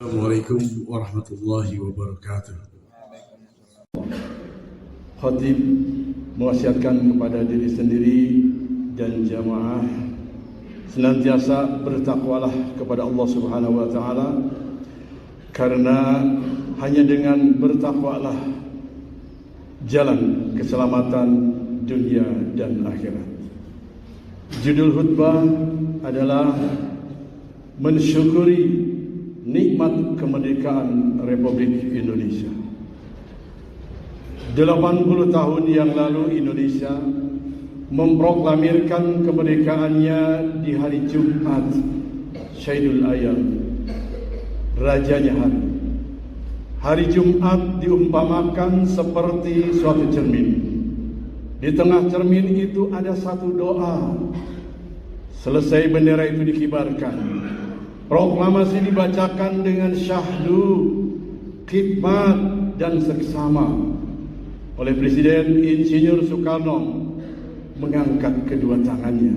Assalamualaikum warahmatullahi wabarakatuh. Khatib mewasiatkan kepada diri sendiri dan jamaah senantiasa bertakwalah kepada Allah Subhanahu wa taala, karena hanya dengan bertakwalah jalan keselamatan dunia dan akhirat. Judul khutbah adalah mensyukuri nikmat kemerdekaan Republik Indonesia. 80 tahun yang lalu Indonesia memproklamirkan kemerdekaannya di hari Jumat, Syaidul Ayam, rajanya hari. Hari Jumat diumpamakan seperti suatu cermin. Di tengah cermin itu ada satu doa. Selesai bendera itu dikibarkan, proklamasi dibacakan dengan syahdu, khidmat dan seksama oleh Presiden Insinyur Soekarno, mengangkat kedua tangannya,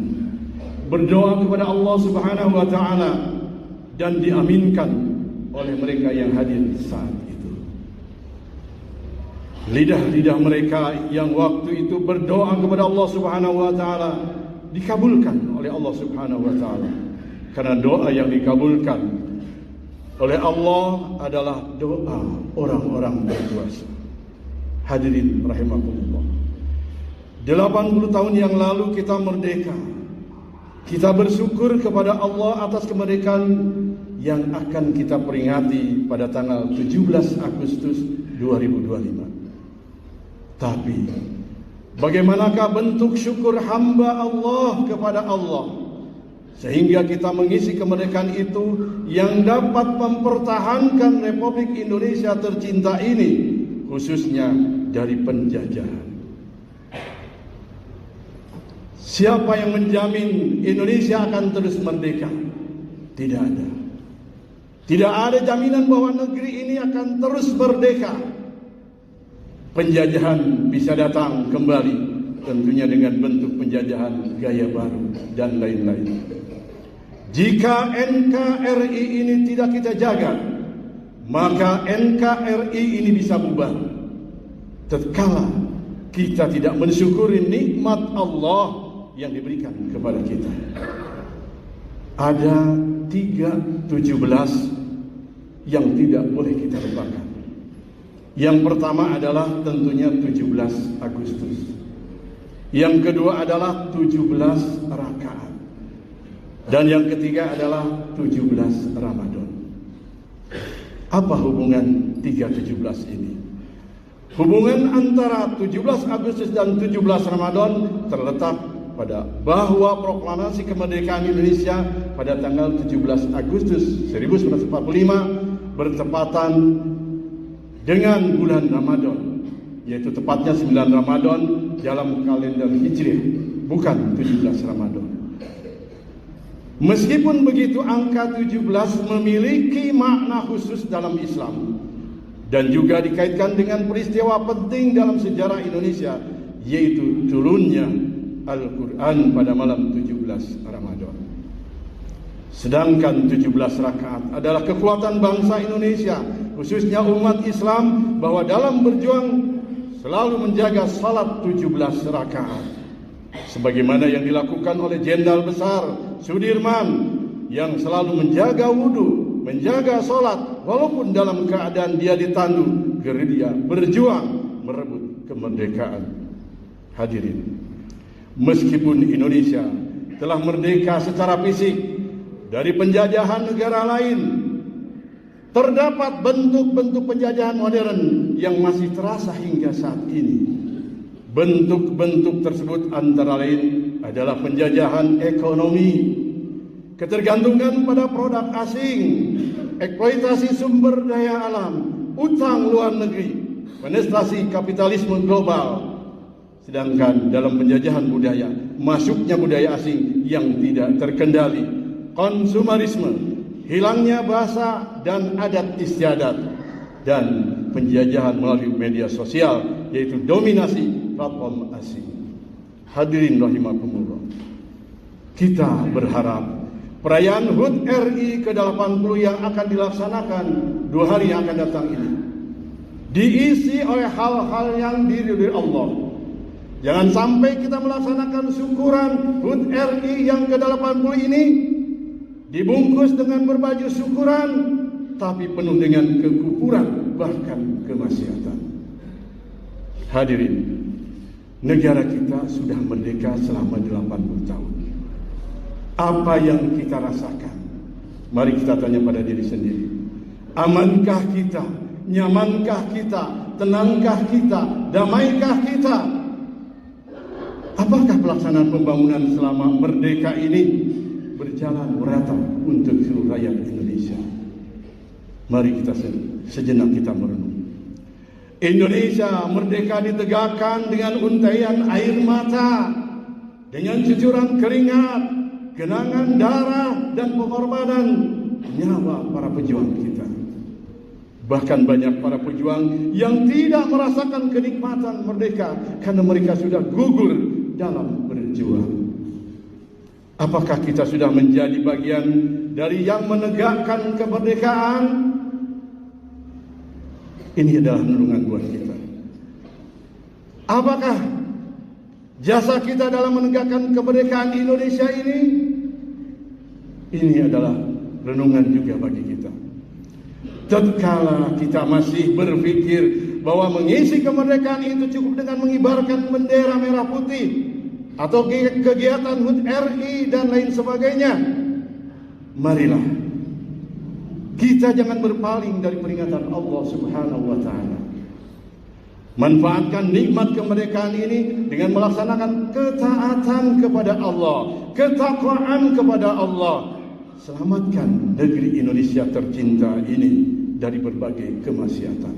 berdoa kepada Allah Subhanahu wa taala, dan diaminkan oleh mereka yang hadir saat itu. Lidah-lidah mereka yang waktu itu berdoa kepada Allah Subhanahu wa taala dikabulkan oleh Allah Subhanahu wa taala. Karena doa yang dikabulkan oleh Allah adalah doa orang-orang berkuasa. Hadirin rahimakumullah. 80 tahun yang lalu kita merdeka. Kita bersyukur kepada Allah atas kemerdekaan yang akan kita peringati pada tanggal 17 Agustus 2025. Tapi bagaimanakah bentuk syukur hamba Allah kepada Allah sehingga kita mengisi kemerdekaan itu yang dapat mempertahankan Republik Indonesia tercinta ini, khususnya dari penjajahan? Siapa yang menjamin Indonesia akan terus merdeka? Tidak ada. Tidak ada jaminan bahwa negeri ini akan terus merdeka. Penjajahan bisa datang kembali, tentunya dengan bentuk penjajahan gaya baru dan lain-lain. Jika NKRI ini tidak kita jaga, maka NKRI ini bisa bubar. Tatkala kita tidak mensyukuri nikmat Allah yang diberikan kepada kita. Ada 3/17 yang tidak boleh kita lupakan. Yang pertama adalah tentunya 17 Agustus. Yang kedua adalah 17 rakaat. Dan yang ketiga adalah 17 Ramadan. Apa hubungan 3/17 ini? Hubungan antara 17 Agustus dan 17 Ramadan terletak pada bahwa proklamasi kemerdekaan Indonesia pada tanggal 17 Agustus 1945 bertepatan dengan bulan Ramadan, yaitu tepatnya 9 Ramadan dalam kalender Hijriah, bukan 17 Ramadan. Meskipun begitu, angka 17 memiliki makna khusus dalam Islam dan juga dikaitkan dengan peristiwa penting dalam sejarah Indonesia, yaitu turunnya Al-Quran pada malam 17 Ramadan. Sedangkan 17 rakaat adalah kekuatan bangsa Indonesia, khususnya umat Islam, bahwa dalam berjuang selalu menjaga salat 17 rakaat. Sebagaimana yang dilakukan oleh Jenderal Besar Sudirman yang selalu menjaga wudu, menjaga salat, walaupun dalam keadaan dia ditandu, gerilya berjuang merebut kemerdekaan. Hadirin, meskipun Indonesia telah merdeka secara fisik dari penjajahan negara lain, terdapat bentuk-bentuk penjajahan modern yang masih terasa hingga saat ini. Bentuk-bentuk tersebut antara lain adalah penjajahan ekonomi, ketergantungan pada produk asing, eksploitasi sumber daya alam, utang luar negeri, penetrasi kapitalisme global. Sedangkan dalam penjajahan budaya, masuknya budaya asing yang tidak terkendali, konsumerisme, hilangnya bahasa dan adat istiadat, dan penjajahan melalui media sosial, yaitu dominasi platform asing. Hadirin rahimakumullah, kita berharap perayaan HUT RI ke-80 yang akan dilaksanakan 2 hari yang akan datang ini diisi oleh hal-hal yang diridhoi Allah. Jangan sampai kita melaksanakan syukuran HUT RI yang ke-80 ini dibungkus dengan berbaju syukuran tapi penuh dengan kekufuran bahkan kemaksiatan. Hadirin, negara kita sudah merdeka selama 80 tahun. Apa yang kita rasakan? Mari kita tanya pada diri sendiri. Amankah kita? Nyamankah kita? Tenangkah kita? Damaikah kita? Apakah pelaksanaan pembangunan selama merdeka ini berjalan merata untuk seluruh rakyat Indonesia? Mari kita sejenak kita merenung. Indonesia merdeka ditegakkan dengan untaian air mata, dengan cucuran keringat, genangan darah dan pengorbanan nyawa para pejuang kita. Bahkan banyak para pejuang yang tidak merasakan kenikmatan merdeka karena mereka sudah gugur dalam berjuang. Apakah kita sudah menjadi bagian dari yang menegakkan kemerdekaan? Ini adalah renungan buat kita. Apakah jasa kita dalam menegakkan kemerdekaan Indonesia ini? Ini adalah renungan juga bagi kita. Tatkala kita masih berpikir bahwa mengisi kemerdekaan itu cukup dengan mengibarkan bendera merah putih atau kegiatan HUT RI dan lain sebagainya, marilah kita jangan berpaling dari peringatan Allah Subhanahu wa taala. Manfaatkan nikmat kemerdekaan ini dengan melaksanakan ketaatan kepada Allah, ketakwaan kepada Allah. Selamatkan negeri Indonesia tercinta ini dari berbagai kemaksiatan.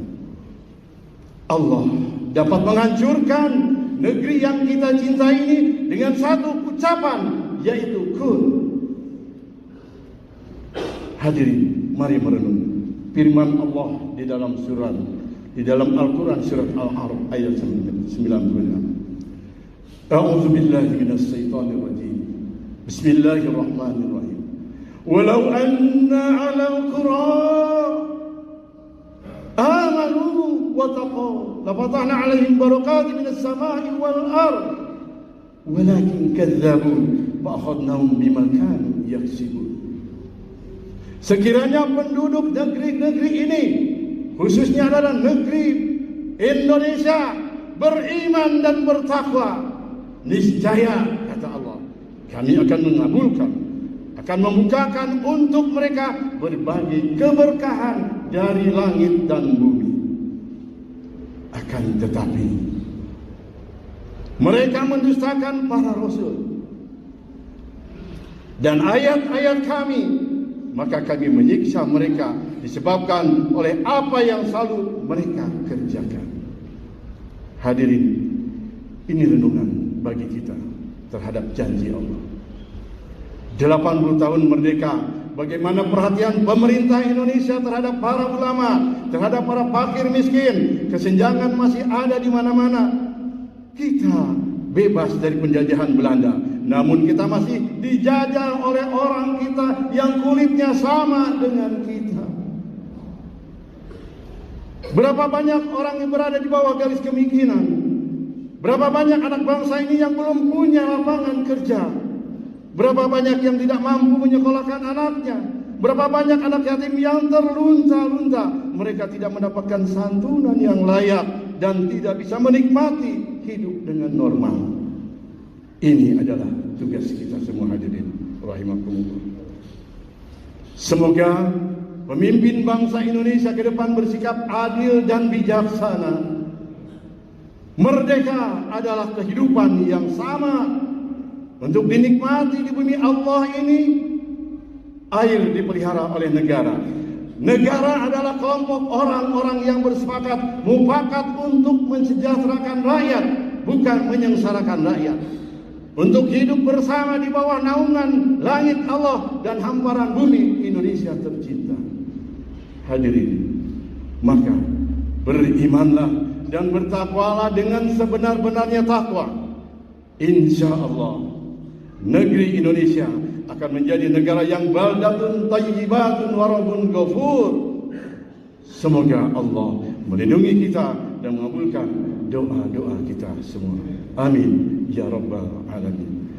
Allah dapat menghancurkan negeri yang kita cintai ini dengan satu ucapan, yaitu kun. Hadirin, mari merenung firman Allah di dalam Al-Quran surat Al-A'raf ayat 96. A'udzu billahi minasy syaithanir rajim. Bismillahirrahmanirrahim. Walau anna 'alal qura amanu wa taqaw la fatahna 'alaihim barakatin minas sama'i wal ard walakin kadzdzabu fa akhadnahum bima kanu yaksibun. Sekiranya penduduk negeri-negeri ini, khususnya adalah negeri Indonesia, beriman dan bertakwa, niscaya kata Allah, kami akan mengabulkan, akan membukakan untuk mereka berbagai keberkahan dari langit dan bumi. Akan tetapi mereka mendustakan para rasul dan ayat-ayat kami, maka kami menyiksa mereka disebabkan oleh apa yang selalu mereka kerjakan. Hadirin, ini renungan bagi kita terhadap janji Allah. 80 tahun merdeka, bagaimana perhatian pemerintah Indonesia terhadap para ulama, terhadap para fakir miskin. Kesenjangan masih ada di mana-mana. Kita bebas dari penjajahan Belanda, namun kita masih dijajah oleh orang kita yang kulitnya sama dengan kita. Berapa banyak orang yang berada di bawah garis kemiskinan? Berapa banyak anak bangsa ini yang belum punya lapangan kerja? Berapa banyak yang tidak mampu menyekolahkan anaknya? Berapa banyak anak yatim yang terlunta-lunta? Mereka tidak mendapatkan santunan yang layak dan tidak bisa menikmati hidup dengan normal. Ini adalah tugas kita semua, hadirin rahimakumullah. Semoga pemimpin bangsa Indonesia ke depan bersikap adil dan bijaksana. Merdeka adalah kehidupan yang sama untuk dinikmati di bumi Allah ini. Air dipelihara oleh negara. Negara adalah kelompok orang-orang yang bersepakat mufakat untuk mensejahterakan rakyat, bukan menyengsarakan rakyat. Untuk hidup bersama di bawah naungan langit Allah dan hamparan bumi Indonesia tercinta. Hadirin, maka berimanlah dan bertakwalah dengan sebenar-benarnya takwa. Insya Allah negeri Indonesia akan menjadi negara yang baldatun thayyibatun wa rabbun ghafur. Semoga Allah melindungi kita dan mengabulkan doa-doa kita semua. Amin ya rabbal alamin.